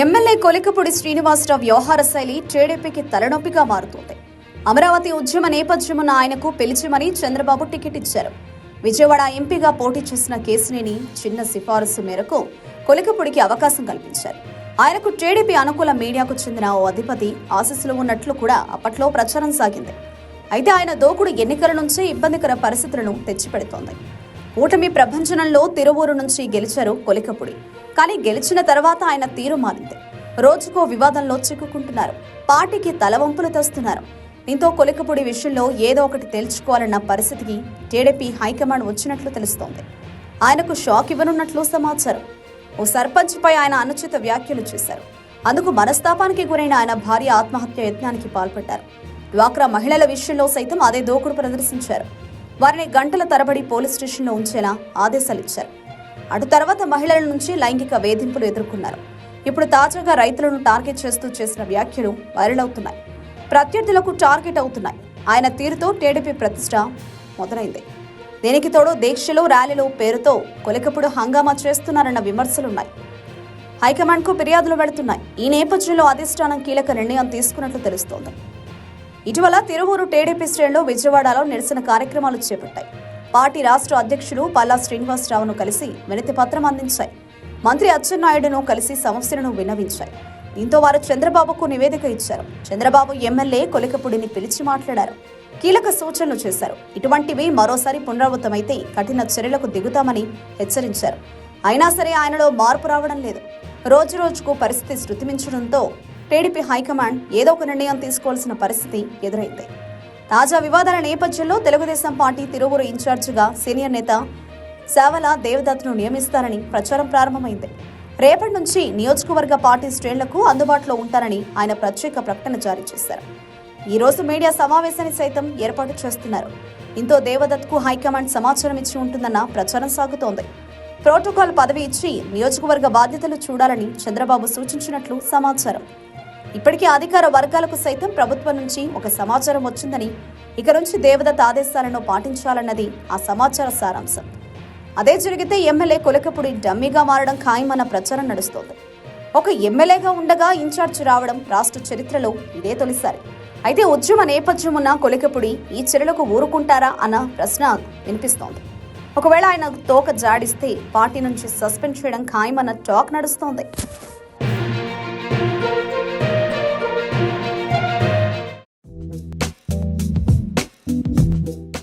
MLA Kolikapudi Srinivasarao వ్యవహార శైలి టీడీపీకి తలనొప్పిగా మారుతోంది. అమరావతి ఉద్యమ నేపథ్యమున్న ఆయనకు పిలిచిమని చంద్రబాబు టికెట్ ఇచ్చారు. విజయవాడ ఎంపీగా పోటీ చేసిన కేసినేని చిన్న సిఫారసు మేరకు కొలికపూడికి అవకాశం కల్పించారు. ఆయనకు టీడీపీ అనుకూల మీడియాకు చెందిన ఓ అధిపతి ఆశీస్సులు ఉన్నట్లు కూడా అప్పట్లో ప్రచారం సాగింది. అయితే ఆయన దూకుడు ఎన్నికల నుంచే ఇబ్బందికర పరిస్థితులను తెచ్చిపెడుతోంది. కూటమి ప్రభంజనంలో తిరువూరు నుంచి గెలిచారు కొలికపూడి. కానీ గెలిచిన తర్వాత ఆయన తీరు మారింది. రోజుకో వివాదంలో చిక్కుకుంటున్నారు. పార్టీకి తలవంపులు తెస్తున్నారు. దీంతో కొలికపూడి విషయంలో ఏదో ఒకటి తేల్చుకోవాలన్న పరిస్థితికి టీడీపీ హైకమాండ్ వచ్చినట్లు తెలుస్తోంది. ఆయనకు షాక్ ఇవ్వనున్నట్లు సమాచారం. ఓ సర్పంచ్ పై ఆయన అనుచిత వ్యాఖ్యలు చేశారు. అందుకు మనస్తాపానికి గురైన ఆయన భార్య ఆత్మహత్య యత్నానికి పాల్పడ్డారు. డ్వాక్రా మహిళల విషయంలో సైతం అదే దూకుడు ప్రదర్శించారు. వారిని గంటల తరబడి పోలీస్ స్టేషన్లో ఉంచేలా ఆదేశాలిచ్చారు. అటు తర్వాత మహిళల నుంచి లైంగిక వేధింపులు ఎదుర్కొన్నారు. ఇప్పుడు తాజాగా రైతులను టార్గెట్ చేస్తూ చేసిన వ్యాఖ్యలు వైరల్ అవుతున్నాయి. ప్రత్యర్థులకు టార్గెట్ అవుతున్నాయి. ఆయన తీరుతో టీడీపీ ప్రతిష్ట మొదలైంది. దీనికి తోడు దీక్షలు, ర్యాలీలు పేరుతో కొలికపూడి హంగామా చేస్తున్నారన్న విమర్శలున్నాయి. హైకమాండ్కు ఫిర్యాదులు వెళుతున్నాయి. ఈ నేపథ్యంలో అధిష్టానం కీలక నిర్ణయం తీసుకున్నట్లు తెలుస్తోంది. ఇటీవల తిరువూరు టీడీపీ శ్రేణులు విజయవాడలో నిరసన కార్యక్రమాలు చేపట్టాయి. పార్టీ రాష్ట్ర అధ్యక్షులు పల్లా శ్రీనివాసరావును కలిసి వినతి పత్రం అందించాయి. మంత్రి అచ్చెన్నాయుడును కలిసి సమస్యలను విన్నవించాయి. దీంతో వారు చంద్రబాబుకు నివేదిక ఇచ్చారు. చంద్రబాబు ఎమ్మెల్యే కొలికపూడిని పిలిచి మాట్లాడారు. కీలక సూచనలు చేశారు. ఇటువంటివి మరోసారి పునరావృతమైతే కఠిన చర్యలకు దిగుతామని హెచ్చరించారు. అయినా సరే ఆయనలో మార్పు రావడం లేదు. రోజురోజుకు పరిస్థితి శృతిమించడంతో టీడీపీ హైకమాండ్ ఏదో ఒక నిర్ణయం తీసుకోవాల్సిన పరిస్థితి ఎదురైంది. తాజా వివాదాల నేపథ్యంలో తెలుగుదేశం పార్టీ తిరువూరు ఇన్ఛార్జిగా సీనియర్ నేత సేవల దేవదత్ను నియమిస్తారని ప్రచారం ప్రారంభమైంది. రేపటి నుంచి నియోజకవర్గ పార్టీ శ్రేణులకు అందుబాటులో ఉంటారని ఆయన ప్రత్యేక ప్రకటన జారీ చేశారు. ఈ రోజు మీడియా సమావేశాన్ని సైతం ఏర్పాటు చేస్తున్నారు. దీంతో దేవదత్కు హైకమాండ్ సమాచారం ఇచ్చి ఉంటుందన్న ప్రచారం సాగుతోంది. ప్రోటోకాల్ పదవి ఇచ్చి నియోజకవర్గ బాధ్యతలు చూడాలని చంద్రబాబు సూచించినట్లు సమాచారం. ఇప్పటికే అధికార వర్గాలకు సైతం ప్రభుత్వం నుంచి ఒక సమాచారం వచ్చిందని, ఇక నుంచి దేవదత్ ఆదేశాలను పాటించాలన్నది ఆ సమాచార సారాంశం. అదే జరిగితే ఎమ్మెల్యే కొలికపూడి డమ్మీగా మారడం ఖాయమన్న ప్రచారం నడుస్తోంది. ఒక ఎమ్మెల్యేగా ఉండగా ఇన్ఛార్జ్ రావడం రాష్ట్ర చరిత్రలో ఇదే తొలిసారి. అయితే ఉద్యమ నేపథ్యం ఉన్న కొలికపూడి ఈ చర్యలకు ఊరుకుంటారా అన్న ప్రశ్న వినిపిస్తోంది. ఒకవేళ ఆయన తోక జాడిస్తే పార్టీ నుంచి సస్పెండ్ చేయడం ఖాయమన్న టాక్ నడుస్తోంది.